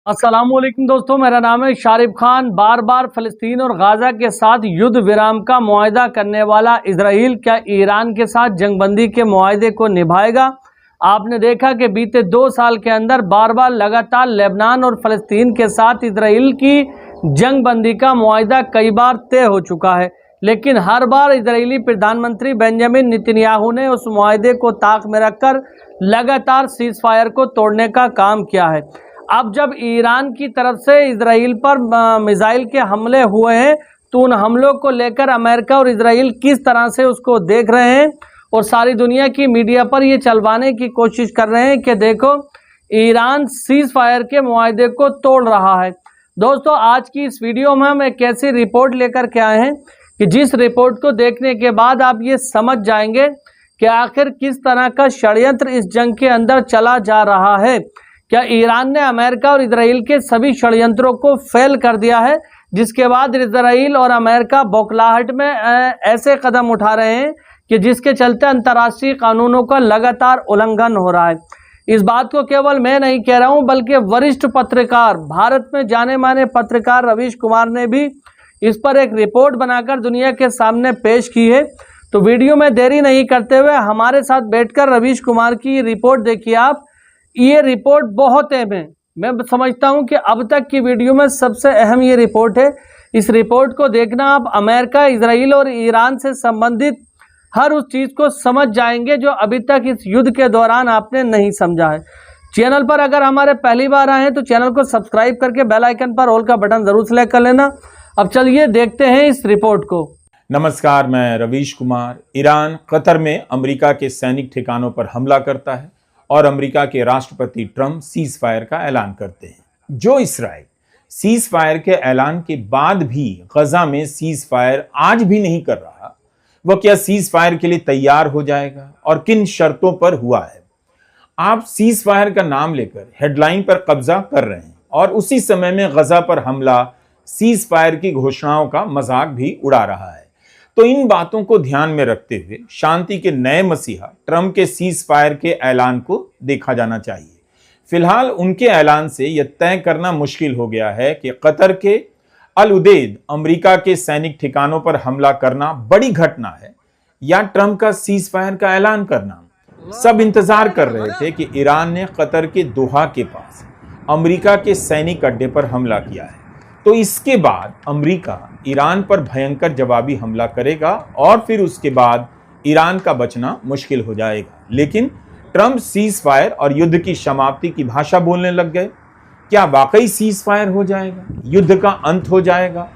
अस्सलामुअलैकुम दोस्तों, मेरा नाम है शारिफ खान। बार बार फ़लस्तीन और गाज़ा के साथ युद्ध विराम का मुआहदा करने वाला इजराइल क्या ईरान के साथ जंगबंदी के मुआहदे को निभाएगा? आपने देखा कि बीते 2 साल के अंदर बार बार लगातार लेबनान और फ़लस्तीन के साथ इजराइल की जंगबंदी का मुआहदा कई बार तय हो चुका है, लेकिन हर बार इजरायली प्रधानमंत्री बेंजामिन नेतन्याहू ने उस मुआहदे को ताक में रखकर लगातार सीज़ फायर को तोड़ने का काम किया है। अब जब ईरान की तरफ से इजराइल पर मिसाइल के हमले हुए हैं, तो उन हमलों को लेकर अमेरिका और इजराइल किस तरह से उसको देख रहे हैं और सारी दुनिया की मीडिया पर ये चलवाने की कोशिश कर रहे हैं कि देखो ईरान सीज़ फायर के मुआहदे को तोड़ रहा है। दोस्तों, आज की इस वीडियो में हम एक ऐसी रिपोर्ट लेकर के आए हैं कि जिस रिपोर्ट को देखने के बाद आप ये समझ जाएंगे कि आखिर किस तरह का षड्यंत्र इस जंग के अंदर चला जा रहा है। क्या ईरान ने अमेरिका और इजराइल के सभी षड्यंत्रों को फेल कर दिया है, जिसके बाद इजराइल और अमेरिका बौखलाहट में ऐसे कदम उठा रहे हैं कि जिसके चलते अंतर्राष्ट्रीय कानूनों का लगातार उल्लंघन हो रहा है। इस बात को केवल मैं नहीं कह रहा हूं, बल्कि वरिष्ठ पत्रकार, भारत में जाने माने पत्रकार रवीश कुमार ने भी इस पर एक रिपोर्ट बनाकर दुनिया के सामने पेश की है। तो वीडियो में देरी नहीं करते हुए हमारे साथ बैठकर रवीश कुमार की रिपोर्ट देखिए आप। ये रिपोर्ट बहुत अहम है। मैं समझता हूं कि अब तक की वीडियो में सबसे अहम ये रिपोर्ट है। इस रिपोर्ट को देखना आप अमेरिका, इजराइल और ईरान से संबंधित हर उस चीज़ को समझ जाएंगे जो अभी तक इस युद्ध के दौरान आपने नहीं समझा है। चैनल पर अगर हमारे पहली बार आए हैं तो चैनल को सब्सक्राइब करके बेल आइकन पर ऑल का बटन जरूर सेलेक्ट कर लेना। अब चलिए देखते हैं इस रिपोर्ट को। नमस्कार, मैं रवीश कुमार। ईरान कतर में अमेरिका के सैनिक ठिकानों पर हमला करता है और अमेरिका के राष्ट्रपति ट्रंप सीज फायर का ऐलान करते हैं। जो इसराइल सीज फायर के ऐलान के बाद भी गजा में सीज फायर आज भी नहीं कर रहा, वह क्या सीज फायर के लिए तैयार हो जाएगा और किन शर्तों पर हुआ है? आप सीज फायर का नाम लेकर हेडलाइन पर कब्जा कर रहे हैं और उसी समय में गजा पर हमला सीज फायर की घोषणाओं का मजाक भी उड़ा रहा है। तो इन बातों को ध्यान में रखते हुए शांति के नए मसीहा ट्रंप के सीज फायर के ऐलान को देखा जाना चाहिए। फिलहाल उनके ऐलान से यह तय करना मुश्किल हो गया है कि कतर के अल उदेद अमेरिका के सैनिक ठिकानों पर हमला करना बड़ी घटना है या ट्रंप का सीज फायर का ऐलान करना। सब इंतजार कर रहे थे कि ईरान ने कतर के दोहा के पास अमेरिका के सैनिक अड्डे पर हमला किया है, तो इसके बाद अमेरिका ईरान पर भयंकर जवाबी हमला करेगा और फिर उसके बाद ईरान का बचना मुश्किल हो जाएगा। लेकिन ट्रंप सीज फायर और युद्ध की समाप्ति की भाषा बोलने लग गए। क्या वाकई सीज फायर हो जाएगा? युद्ध का अंत हो जाएगा?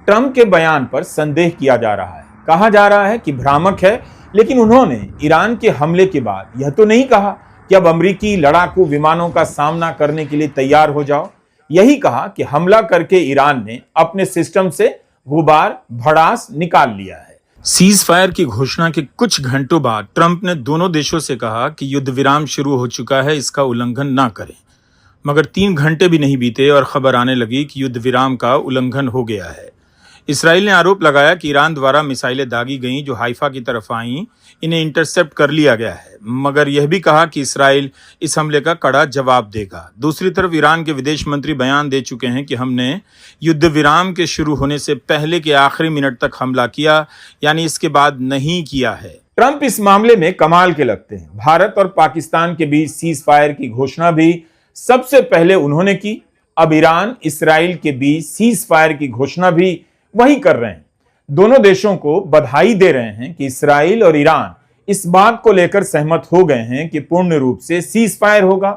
ट्रंप के बयान पर संदेह किया जा रहा है। कहा जा रहा है कि भ्रामक है, लेकिन उन्होंने ईरान के हमले के बाद यह तो नहीं कहा कि अब अमेरिकी लड़ाकू विमानों का सामना करने के लिए तैयार हो जाओ। यही कहा कि हमला करके ईरान ने अपने सिस्टम से गुबार भड़ास निकाल लिया है। सीज फायर की घोषणा के कुछ घंटों बाद ट्रंप ने दोनों देशों से कहा कि युद्ध विराम शुरू हो चुका है, इसका उल्लंघन ना करें। मगर 3 घंटे भी नहीं बीते और खबर आने लगी कि युद्ध विराम का उल्लंघन हो गया है। इसराइल ने आरोप लगाया कि ईरान द्वारा मिसाइलें दागी गईं जो हाइफा की तरफ आईं, इन्हें इंटरसेप्ट कर लिया गया है, मगर यह भी कहा कि इसराइल इस हमले का कड़ा जवाब देगा। दूसरी तरफ ईरान के विदेश मंत्री बयान दे चुके हैं कि हमने युद्ध विराम के शुरू होने से पहले के आखिरी मिनट तक हमला किया, यानी इसके बाद नहीं किया है। ट्रंप इस मामले में कमाल के लगते हैं। भारत और पाकिस्तान के बीच सीज फायर की घोषणा भी सबसे पहले उन्होंने की। अब ईरान इसराइल के बीच सीज फायर की घोषणा भी वही कर रहे हैं। दोनों देशों को बधाई दे रहे हैं कि इसराइल और ईरान इस बात को लेकर सहमत हो गए हैं कि पूर्ण रूप से सीज फायर होगा।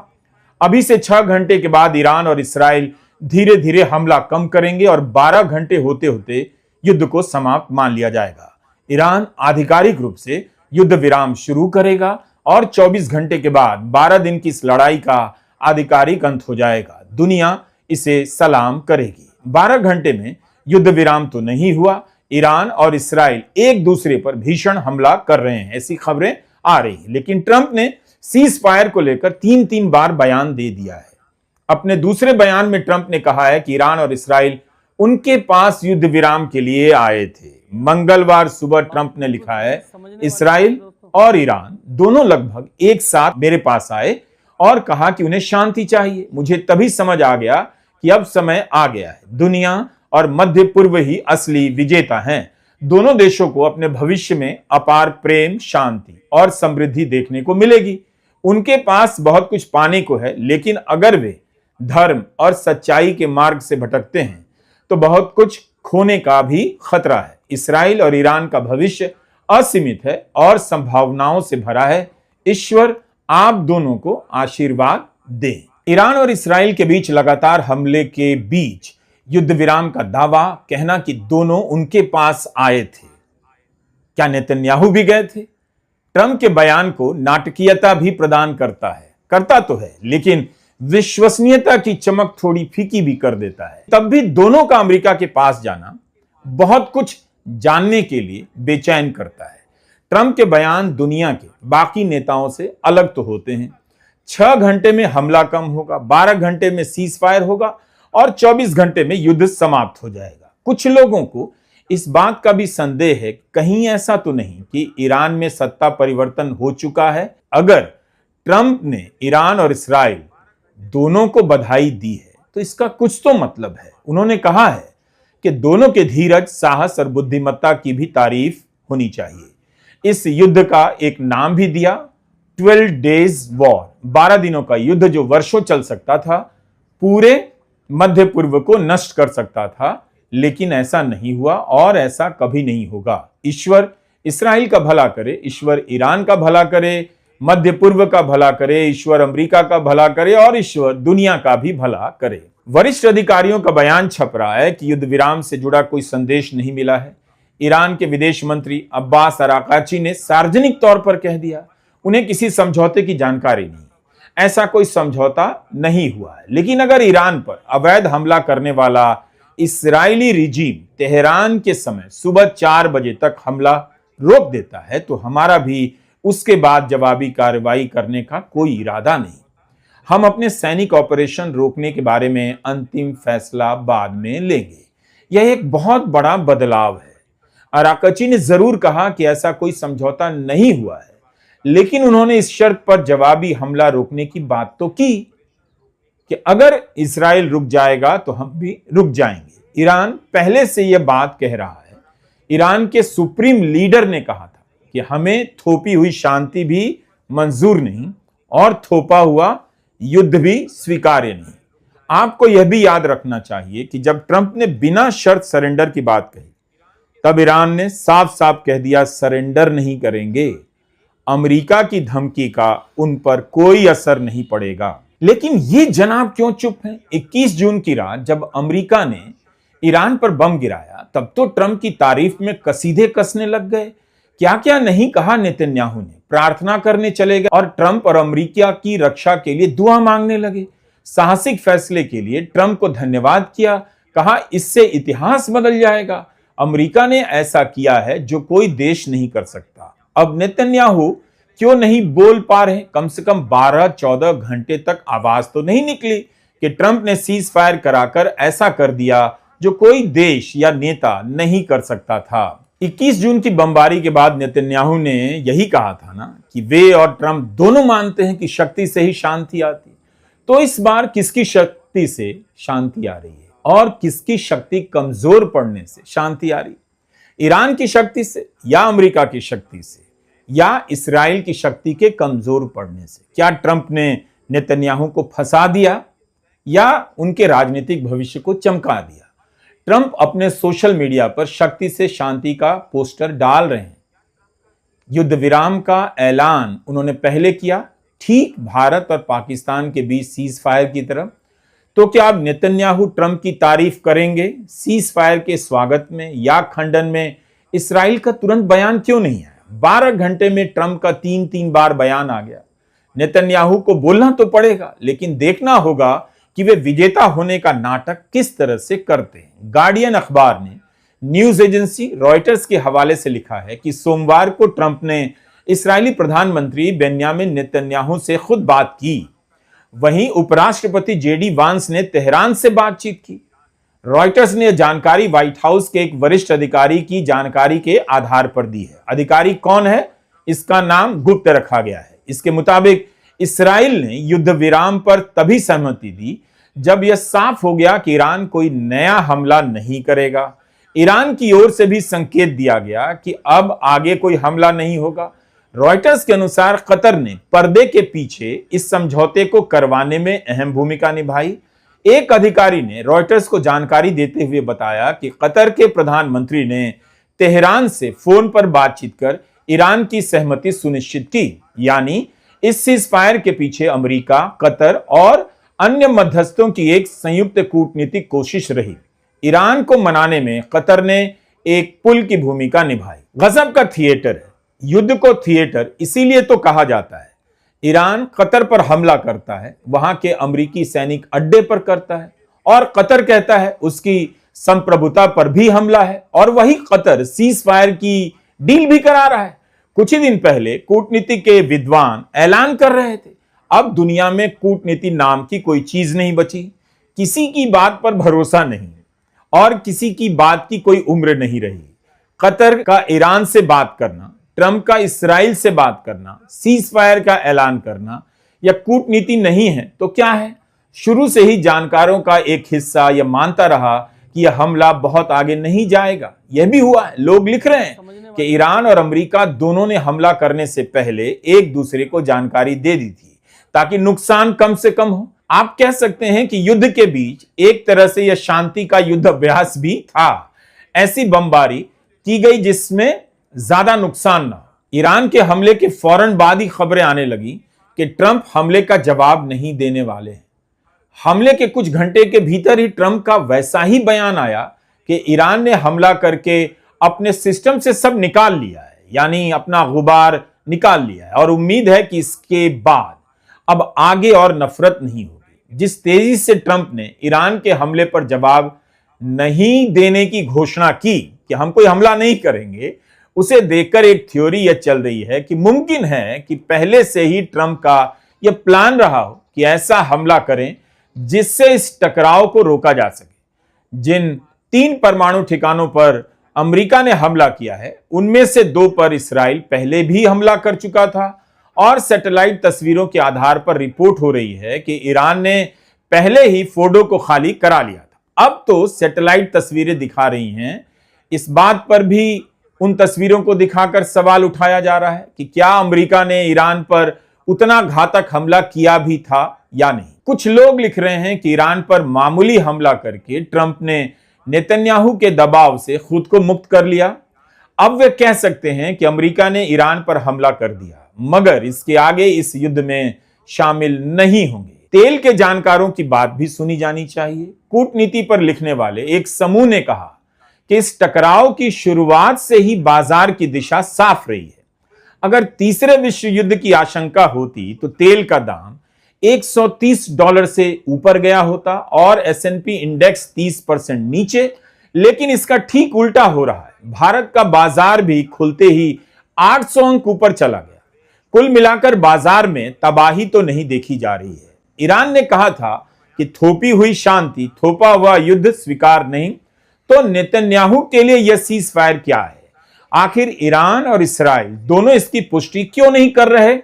अभी से 6 घंटे के बाद ईरान और इसराइल धीरे धीरे हमला कम करेंगे और 12 घंटे होते होते युद्ध को समाप्त मान लिया जाएगा। ईरान आधिकारिक रूप से युद्ध विराम शुरू करेगा और 24 घंटे के बाद 12 दिन की इस लड़ाई का आधिकारिक अंत हो जाएगा। दुनिया इसे सलाम करेगी। 12 घंटे में युद्ध विराम तो नहीं हुआ, ईरान और इसराइल एक दूसरे पर भीषण हमला कर रहे हैं, ऐसी खबरें आ रही हैं। लेकिन ट्रंप ने सीज फायर को लेकर 3 बार बयान दे दिया है। अपने दूसरे बयान में ट्रंप ने कहा है कि ईरान और इसराइल उनके पास युद्ध विराम के लिए आए थे। मंगलवार सुबह ट्रंप ने लिखा है, इसराइल और ईरान दोनों लगभग एक साथ मेरे पास आए और कहा कि उन्हें शांति चाहिए। मुझे तभी समझ आ गया कि अब समय आ गया है, दुनिया और मध्य पूर्व ही असली विजेता हैं। दोनों देशों को अपने भविष्य में अपार प्रेम, शांति और समृद्धि देखने को मिलेगी। उनके पास बहुत कुछ पाने को है, लेकिन अगर वे धर्म और सच्चाई के मार्ग से भटकते हैं तो बहुत कुछ खोने का भी खतरा है। इसराइल और ईरान का भविष्य असीमित है और संभावनाओं से भरा है। ईश्वर आप दोनों को आशीर्वाद दे। ईरान और इसराइल के बीच लगातार हमले के बीच युद्ध विराम का दावा, कहना कि दोनों उनके पास आए थे। क्या नेतन्याहू भी गए थे? ट्रंप के बयान को नाटकीयता भी प्रदान करता तो है, लेकिन विश्वसनीयता की चमक थोड़ी फीकी भी कर देता है। तब भी दोनों का अमेरिका के पास जाना बहुत कुछ जानने के लिए बेचैन करता है। ट्रंप के बयान दुनिया के बाकी नेताओं से अलग तो होते हैं। 6 घंटे में हमला कम होगा, 12 घंटे में सीज फायर होगा और 24 घंटे में युद्ध समाप्त हो जाएगा। कुछ लोगों को इस बात का भी संदेह है, कहीं ऐसा तो नहीं कि ईरान में सत्ता परिवर्तन हो चुका है। अगर ट्रंप ने ईरान और इसराइल दोनों को बधाई दी है तो इसका कुछ तो मतलब है। उन्होंने कहा है कि दोनों के धीरज, साहस और बुद्धिमत्ता की भी तारीफ होनी चाहिए। इस युद्ध का एक नाम भी दिया, 12 डेज वॉर, 12 दिनों का युद्ध जो वर्षों चल सकता था, पूरे मध्य पूर्व को नष्ट कर सकता था, लेकिन ऐसा नहीं हुआ और ऐसा कभी नहीं होगा। ईश्वर इसराइल का भला करे, ईश्वर ईरान का भला करे, मध्य पूर्व का भला करे, ईश्वर अमेरिका का भला करे और ईश्वर दुनिया का भी भला करे। वरिष्ठ अधिकारियों का बयान छप रहा है कि युद्ध विराम से जुड़ा कोई संदेश नहीं मिला है। ईरान के विदेश मंत्री अब्बास अराकाची ने सार्वजनिक तौर पर कह दिया उन्हें किसी समझौते की जानकारी नहीं, ऐसा कोई समझौता नहीं हुआ है। लेकिन अगर ईरान पर अवैध हमला करने वाला इस्राएली रिजीम तेहरान के समय सुबह 4 बजे तक हमला रोक देता है तो हमारा भी उसके बाद जवाबी कार्रवाई करने का कोई इरादा नहीं। हम अपने सैनिक ऑपरेशन रोकने के बारे में अंतिम फैसला बाद में लेंगे। यह एक बहुत बड़ा बदलाव है। अराकाची ने जरूर कहा कि ऐसा कोई समझौता नहीं हुआ है, लेकिन उन्होंने इस शर्त पर जवाबी हमला रोकने की बात तो की कि अगर इसराइल रुक जाएगा तो हम भी रुक जाएंगे। ईरान पहले से यह बात कह रहा है। ईरान के सुप्रीम लीडर ने कहा था कि हमें थोपी हुई शांति भी मंजूर नहीं और थोपा हुआ युद्ध भी स्वीकार्य नहीं। आपको यह भी याद रखना चाहिए कि जब ट्रंप ने बिना शर्त सरेंडर की बात कही, तब ईरान ने साफ साफ कह दिया सरेंडर नहीं करेंगे। अमेरिका की धमकी का उन पर कोई असर नहीं पड़ेगा। लेकिन ये जनाब क्यों चुप हैं? 21 जून की रात जब अमेरिका ने ईरान पर बम गिराया, तब तो ट्रंप की तारीफ में कसीदे कसने लग गए। क्या क्या नहीं कहा नेतन्याहू ने, प्रार्थना करने चले गए और ट्रंप और अमेरिका की रक्षा के लिए दुआ मांगने लगे। साहसिक फैसले के लिए ट्रंप को धन्यवाद किया, कहा इससे इतिहास बदल जाएगा। अमेरिका ने ऐसा किया है जो कोई देश नहीं कर सकता। अब नेतन्याहू क्यों नहीं बोल पा रहे? कम से कम 12-14 घंटे तक आवाज तो नहीं निकली कि ट्रंप ने सीज फायर कराकर ऐसा कर दिया जो कोई देश या नेता नहीं कर सकता था। 21 जून की बमबारी के बाद नेतन्याहू ने यही कहा था ना कि वे और ट्रंप दोनों मानते हैं कि शक्ति से ही शांति आती। तो इस बार किसकी शक्ति से शांति आ रही है और किसकी शक्ति कमजोर पड़ने से शांति आ रही? ईरान की शक्ति से या अमेरिका की शक्ति से या इसराइल की शक्ति के कमजोर पड़ने से? क्या ट्रंप ने नेतन्याहू को फंसा दिया या उनके राजनीतिक भविष्य को चमका दिया? ट्रंप अपने सोशल मीडिया पर शक्ति से शांति का पोस्टर डाल रहे हैं। युद्ध विराम का ऐलान उन्होंने पहले किया, ठीक भारत और पाकिस्तान के बीच सीज फायर की तरफ। तो क्या अब नेतन्याहू ट्रंप की तारीफ करेंगे? सीज फायर के स्वागत में या खंडन में इसराइल का तुरंत बयान क्यों नहीं आया? 12 घंटे में ट्रंप का 3 बार बयान आ गया। नेतन्याहू को बोलना तो पड़ेगा, लेकिन देखना होगा कि वे विजेता होने का नाटक किस तरह से करते हैं। गार्डियन अखबार ने न्यूज एजेंसी रॉयटर्स के हवाले से लिखा है कि सोमवार को ट्रंप ने इस्राएली प्रधानमंत्री बेन्यामिन नेतन्याहू से खुद बात की। वहीं उपराष्ट्रपति जेडी वांस ने तेहरान से बातचीत की। रॉयटर्स ने जानकारी व्हाइट हाउस के एक वरिष्ठ अधिकारी की जानकारी के आधार पर दी है। अधिकारी कौन है, इसका नाम गुप्त रखा गया है। इसके मुताबिक इसराइल ने युद्ध विराम पर तभी सहमति दी जब यह साफ हो गया कि ईरान कोई नया हमला नहीं करेगा। ईरान की ओर से भी संकेत दिया गया कि अब आगे कोई हमला नहीं होगा। रॉयटर्स के अनुसार कतर ने पर्दे के पीछे इस समझौते को करवाने में अहम भूमिका निभाई। एक अधिकारी ने रॉयटर्स को जानकारी देते हुए बताया कि कतर के प्रधानमंत्री ने तेहरान से फोन पर बातचीत कर ईरान की सहमति सुनिश्चित की, यानी इस सीजफायर के पीछे अमेरिका, कतर और अन्य मध्यस्थों की एक संयुक्त कूटनीतिक कोशिश रही। ईरान को मनाने में कतर ने एक पुल की भूमिका निभाई। गजब का थिएटर है। युद्ध को थिएटर इसीलिए तो कहा जाता है। ईरान कतर पर हमला करता है, वहां के अमेरिकी सैनिक अड्डे पर करता है और कतर कहता है उसकी संप्रभुता पर भी हमला है, और वही कतर सीज फायर की डील भी करा रहा है। कुछ ही दिन पहले कूटनीति के विद्वान ऐलान कर रहे थे अब दुनिया में कूटनीति नाम की कोई चीज नहीं बची, किसी की बात पर भरोसा नहीं और किसी की बात की कोई उम्र नहीं रही। कतर का ईरान से बात करना, ट्रंप का इसराइल से बात करना, सीज फायर का ऐलान करना या कूटनीति नहीं है तो क्या है? शुरू से ही जानकारों का एक हिस्सा यह मानता रहा कि यह हमला बहुत आगे नहीं जाएगा। यह भी हुआ है। लोग लिख रहे हैं कि ईरान और अमेरिका दोनों ने हमला करने से पहले एक दूसरे को जानकारी दे दी थी ताकि नुकसान कम से कम हो। आप कह सकते हैं कि युद्ध के बीच एक तरह से यह शांति का युद्ध अभ्यास भी था। ऐसी बमबारी की गई जिसमें ज्यादा नुकसान ना हो। ईरान के हमले के फौरन बाद ही खबरें आने लगी कि ट्रंप हमले का जवाब नहीं देने वाले हैं। हमले के कुछ घंटे के भीतर ही ट्रंप का वैसा ही बयान आया कि ईरान ने हमला करके अपने सिस्टम से सब निकाल लिया है, यानी अपना गुबार निकाल लिया है, और उम्मीद है कि इसके बाद अब आगे और नफरत नहीं होगी। जिस तेजी से ट्रंप ने ईरान के हमले पर जवाब नहीं देने की घोषणा की कि हम कोई हमला नहीं करेंगे, उसे देखकर एक थ्योरी यह चल रही है कि मुमकिन है कि पहले से ही ट्रंप का यह प्लान रहा हो कि ऐसा हमला करें जिससे इस टकराव को रोका जा सके। जिन 3 परमाणु ठिकानों पर अमेरिका ने हमला किया है उनमें से 2 पर इसराइल पहले भी हमला कर चुका था, और सैटेलाइट तस्वीरों के आधार पर रिपोर्ट हो रही है कि ईरान ने पहले ही फोर्डो को खाली करा लिया था। अब तो सैटेलाइट तस्वीरें दिखा रही हैं, इस बात पर भी उन तस्वीरों को दिखाकर सवाल उठाया जा रहा है कि क्या अमेरिका ने ईरान पर उतना घातक हमला किया भी था या नहीं। कुछ लोग लिख रहे हैं कि ईरान पर मामूली हमला करके ट्रंप ने नेतन्याहू के दबाव से खुद को मुक्त कर लिया। अब वे कह सकते हैं कि अमेरिका ने ईरान पर हमला कर दिया, मगर इसके आगे इस युद्ध में शामिल नहीं होंगे। तेल के जानकारों की बात भी सुनी जानी चाहिए। कूटनीति पर लिखने वाले एक समूह ने कहा कि इस टकराव की शुरुआत से ही बाजार की दिशा साफ रही है। अगर तीसरे विश्व युद्ध की आशंका होती तो तेल का दाम $130 से ऊपर गया होता और S&P इंडेक्स 30% नीचे, लेकिन इसका ठीक उल्टा हो रहा है। भारत का बाजार भी खुलते ही 800 अंक ऊपर चला गया। कुल मिलाकर बाजार में तबाही तो नहीं देखी जा रही है। ईरान ने कहा था कि थोपी हुई शांति, थोपा हुआ युद्ध स्वीकार नहीं, तो नेतन्याहू के लिए यह सीज फायर क्या है? आखिर ईरान और इसराइल दोनों इसकी पुष्टि क्यों नहीं कर रहे?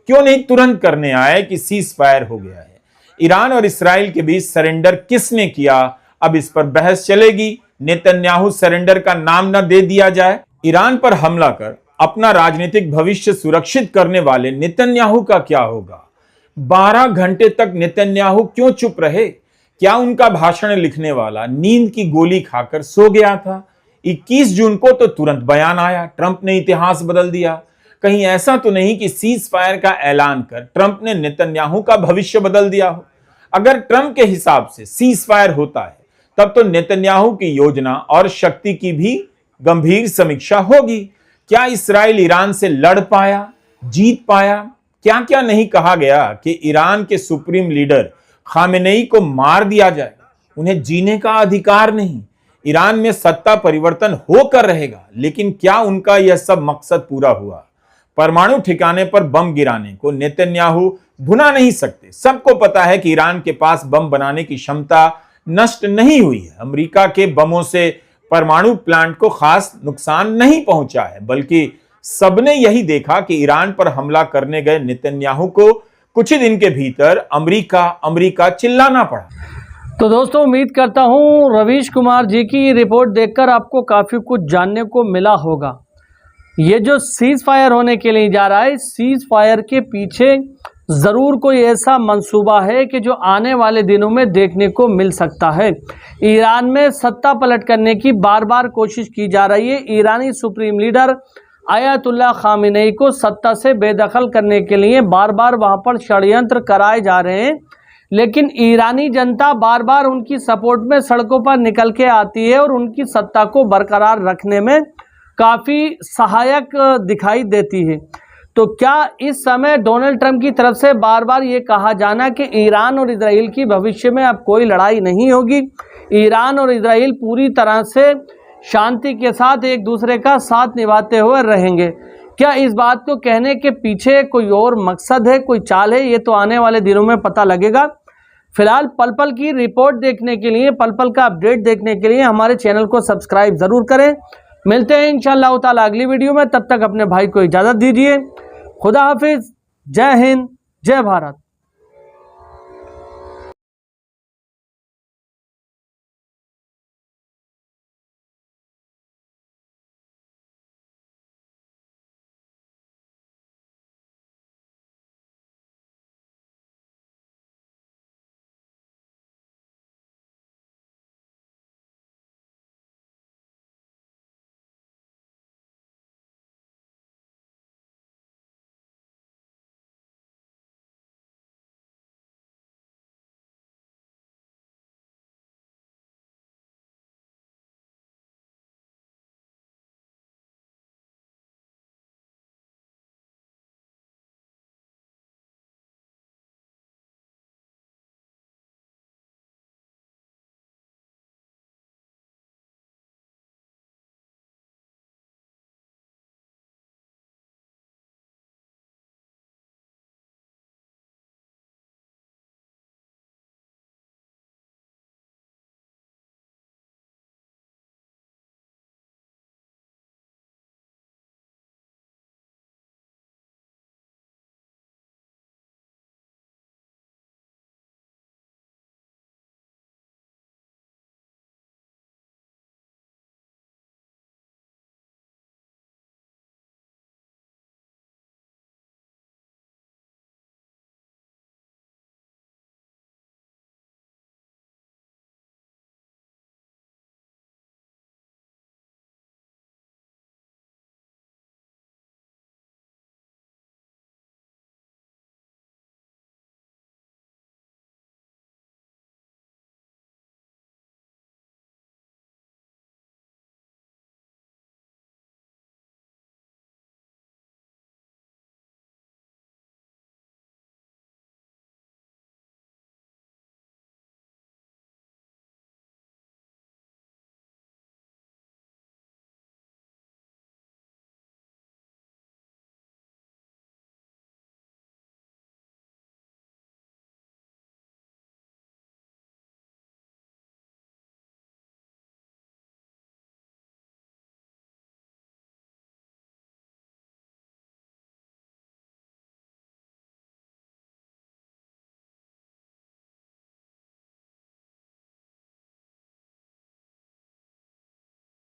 क्यों नहीं तुरंत करने आए कि सीज फायर हो गया है? ईरान और इसराइल के बीच सरेंडर किसने किया? अब इस पर बहस चलेगी। नेतन्याहू सरेंडर का नाम न दे दिया जाए। ईरान पर हमला कर अपना राजनीतिक भविष्य सुरक्षित करने वाले नेतन्याहू का क्या होगा? 12 घंटे तक नेतन्याहू क्यों चुप रहे? क्या उनका भाषण लिखने वाला नींद की गोली खाकर सो गया था? 21 जून को तो तुरंत बयान आया, ट्रंप ने इतिहास बदल दिया। कहीं ऐसा तो नहीं कि सीज फायर का ऐलान कर ट्रंप ने नेतन्याहू का भविष्य बदल दिया हो? अगर ट्रंप के हिसाब से सीज फायर होता है तब तो नेतन्याहू की योजना और शक्ति की भी गंभीर समीक्षा होगी। क्या इसराइल ईरान से लड़ पाया, जीत पाया? क्या क्या नहीं कहा गया कि ईरान के सुप्रीम लीडर खामेनेई को मार दिया जाएगा, उन्हें जीने का अधिकार नहीं, ईरान में सत्ता परिवर्तन होकर रहेगा। लेकिन क्या उनका यह सब मकसद पूरा हुआ? परमाणु ठिकाने पर बम गिराने को नेतन्याहू भुना नहीं सकते। सबको पता है कि ईरान के पास बम बनाने की क्षमता नष्ट नहीं हुई है। अमेरिका के बमों से परमाणु प्लांट को खास नुकसान नहीं पहुंचा है, बल्कि सबने यही देखा कि ईरान पर हमला करने गए नेतन्याहू को कुछ ही दिन के भीतर अमेरिका चिल्लाना पड़ा। तो दोस्तों उम्मीद करता हूँ रवीश कुमार जी की रिपोर्ट देखकर आपको काफ़ी कुछ जानने को मिला होगा। ये जो सीज़ फायर होने के लिए जा रहा है, सीज़ फायर के पीछे ज़रूर कोई ऐसा मंसूबा है कि जो आने वाले दिनों में देखने को मिल सकता है। ईरान में सत्ता पलट करने की बार बार कोशिश की जा रही है। ईरानी सुप्रीम लीडर आयतुल्लाह खामेनी को सत्ता से बेदखल करने के लिए बार बार वहाँ पर षड्यंत्र कराए जा रहे हैं, लेकिन ईरानी जनता बार बार उनकी सपोर्ट में सड़कों पर निकल के आती है और उनकी सत्ता को बरकरार रखने में काफ़ी सहायक दिखाई देती है। तो क्या इस समय डोनाल्ड ट्रंप की तरफ से बार बार ये कहा जाना कि ईरान और इजराइल की भविष्य में अब कोई लड़ाई नहीं होगी, ईरान और इजराइल पूरी तरह से शांति के साथ एक दूसरे का साथ निभाते हुए रहेंगे, क्या इस बात को कहने के पीछे कोई और मकसद है, कोई चाल है? ये तो आने वाले दिनों में पता लगेगा। फिलहाल पल पल की रिपोर्ट देखने के लिए, पल पल का अपडेट देखने के लिए हमारे चैनल को सब्सक्राइब ज़रूर करें। मिलते हैं इंशाअल्लाह ताला अगली वीडियो में, तब तक अपने भाई को इजाज़त दीजिए। खुदा हाफिज़, जय हिंद, जय भारत।